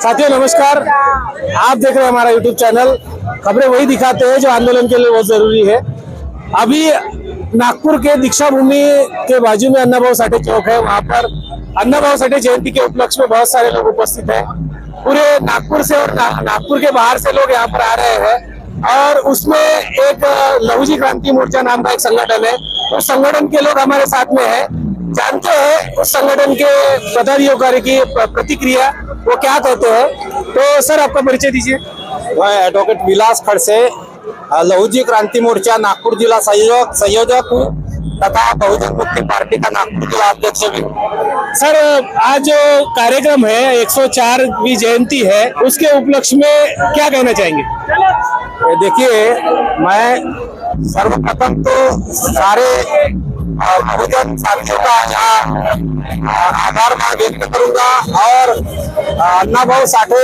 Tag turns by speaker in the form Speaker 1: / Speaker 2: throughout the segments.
Speaker 1: साथियों नमस्कार, आप देख रहे हैं हमारा यूट्यूब चैनल। खबरें वही दिखाते हैं जो आंदोलन के लिए बहुत जरूरी है। अभी नागपुर के दीक्षा भूमि के बाजू में अन्नाभाऊ साठे चौक है। वहां पर अन्नाभाऊ साठे जयंती के उपलक्ष्य में बहुत सारे लोग उपस्थित हैं। पूरे नागपुर से और नागपुर के बाहर से लोग यहाँ पर आ रहे हैं और उसमें एक लहूजी क्रांति मोर्चा नाम का एक संगठन है। उस संगठन के लोग हमारे साथ में है, जानते हैं उस संगठन के पदाधिकारी की प्रतिक्रिया, वो क्या कहते हैं। तो सर आपका परिचय दीजिए।
Speaker 2: मैं एडवोकेट विलास खड़से, लहूजी क्रांति मोर्चा नागपुर जिला संयोजक हूँ तथा बहुजन मुक्ति पार्टी का नागपुर जिला अध्यक्ष भी।
Speaker 1: सर आज जो कार्यक्रम है 104वीं जयंती है, उसके उपलक्ष्य में क्या कहना चाहेंगे?
Speaker 2: देखिए, मैं सर्वप्रथम तो सारे बहुजन साथियों का आभार व्यक्त करूंगा और अन्नाभाऊ साठे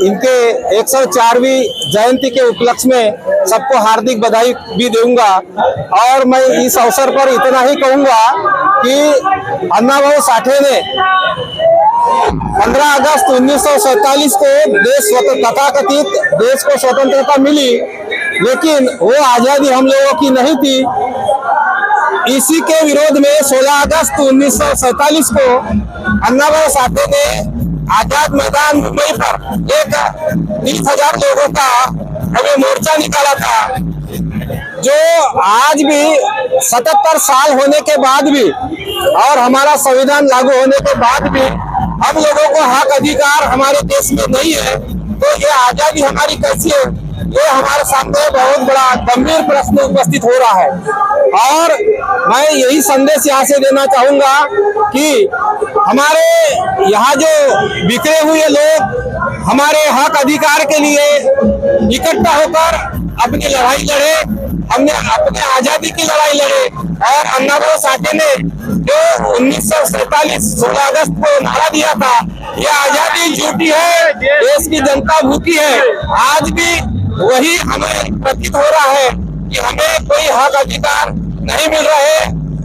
Speaker 2: इनके 104वीं जयंती के उपलक्ष्य में सबको हार्दिक बधाई भी दूंगा। और मैं इस अवसर पर इतना ही कहूंगा कि अन्नाभाऊ साठे ने 15 अगस्त 1947 को तथाकथित देश को स्वतंत्रता मिली, लेकिन वो आजादी हम लोगों की नहीं थी। इसी के विरोध में 16 अगस्त 1947 को अन्नाभाऊ साठे ने आजाद मैदान मुंबई पर एक 30,000 लोगों का हमें मोर्चा निकाला था, जो आज भी 77 साल होने के बाद भी और हमारा संविधान लागू होने के बाद भी हम लोगों को हक अधिकार हमारे देश में नहीं है। तो ये आजादी हमारी कैसी है, ये हमारे सामने बहुत बड़ा गंभीर प्रश्न उपस्थित हो रहा है। और मैं यही संदेश यहाँ से देना चाहूंगा कि हमारे यहाँ जो बिखरे हुए लोग हमारे हक अधिकार के लिए इकट्ठा होकर अपनी लड़ाई लड़े, हमने अपने आजादी की लड़ाई लड़े। और अन्नाभाऊ साठे ने जो 1947 16 अगस्त को नारा दिया था, ये आजादी झूठी है, देश की जनता भूखी है। आज भी वही हमें प्रतीत हो रहा है कि हमें कोई हक अधिकार नहीं मिल रहे।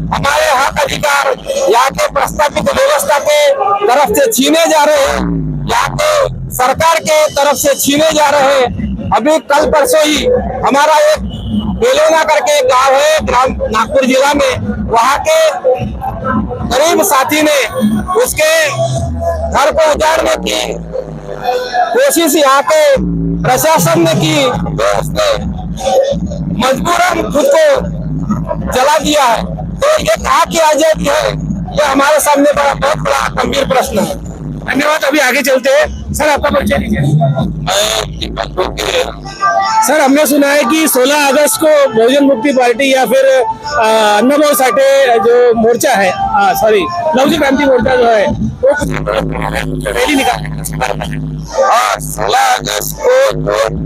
Speaker 2: हमारे हक अधिकार यहाँ के प्रस्तावित व्यवस्था के तरफ से छीने जा रहे हैं, यहाँ के सरकार के तरफ से छीने जा रहे हैं। अभी कल परसों ही हमारा एक बेलोना करके एक गांव है ग्राम नागपुर जिला में, वहाँ के गरीब साथी ने उसके घर को उजाड़ने की कोशिश यहाँ के प्रशासन ने की, तो उसने मजबूरन खुद को जला दिया है। तो ये कहाँ की आजादी है, ये हमारे सामने बहुत बड़ा गंभीर प्रश्न है।
Speaker 1: धन्यवाद। अभी आगे चलते हैं। सर आपका परिचय दीजिए। सर हमने सुना है कि 16 अगस्त को बहुजन मुक्ति पार्टी या फिर अन्नाभाऊ साठे जो मोर्चा है, सॉरी लहूजी क्रांति मोर्चा जो है वो रैली निकालेगा।
Speaker 2: 16 अगस्त को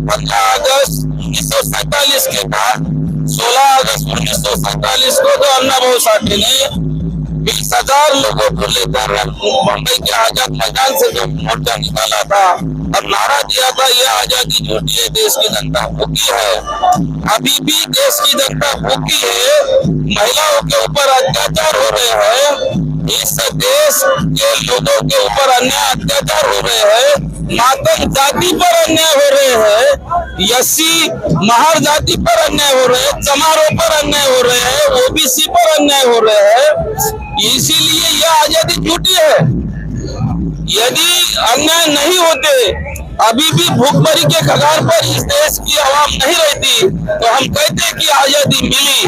Speaker 2: 15 अगस्त 1947 के बाद 16 अगस्त 1947 को तो अन्नाभाऊ साठे ने 20,000 लोगों को लेकर मुंबई के आजाद मैदान से जो मोर्चा निकाला था और नारा दिया था, ये आजादी झूठी है, देश की जनता भूखी है। अभी भी देश की जनता भूखी है, महिलाओं के ऊपर अत्याचार हो रहे हैं, इस देश के लोगों के ऊपर अन्याय अत्याचार हो रहे हैं, मातम जाति पर अन्याय हो रहे हैं, एससी महर जाति पर अन्याय हो रहे हैं, चमारों पर अन्याय हो रहे हैं, ओबीसी पर अन्याय हो रहे हैं। इसीलिए यह आजादी झूठी है। यदि अन्याय नहीं होते, अभी भी भूखमरी के कगार पर इस देश की आवाम नहीं रहती, तो हम कहते कि आजादी मिली।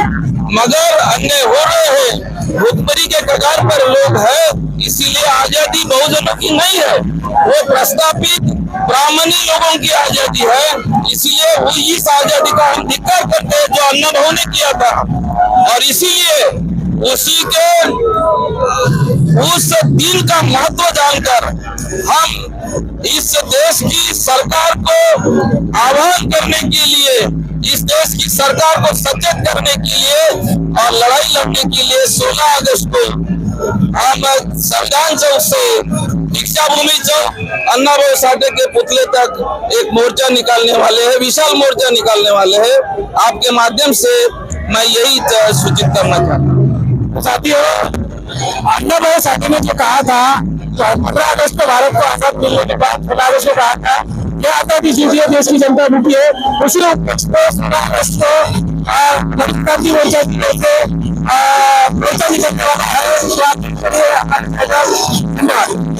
Speaker 2: मगर अन्याय हो रहे हैं, भूखमरी के कगार पर लोग हैं, इसीलिए आजादी बहुजनों की नहीं है, वो प्रस्तावित ब्राह्मणी लोगों की आजादी है। इसीलिए वो इस आजादी का हम धिक्कार करते हैं जो अन्नाभाऊ ने किया था। और इसीलिए उसी के उस दिन का महत्व जानकर हम इस देश की सरकार को आह्वान करने के लिए, इस देश की सरकार को सचेत करने के लिए और लड़ाई लड़ने के लिए 16 अगस्त को हम संविधान चौक से दीक्षा भूमि चौक अन्नाभाऊ साठे के पुतले तक एक मोर्चा निकालने वाले हैं, विशाल मोर्चा निकालने वाले हैं। आपके माध्यम से मैं यही सूचित करना चाहता हूँ।
Speaker 1: साथियों, अन्नाभाऊ साठे ने जो कहा था 15 अगस्त को भारत को आजाद मिलने के बाद 15 अगस्त को कहा था कि आजादी जीती है, देश की जनता भूखी है। उसी उपलक्ष्य को 16 अगस्त को क्रांति मोर्चा की ओर से मोर्चा निकलने वाला है। धन्यवाद।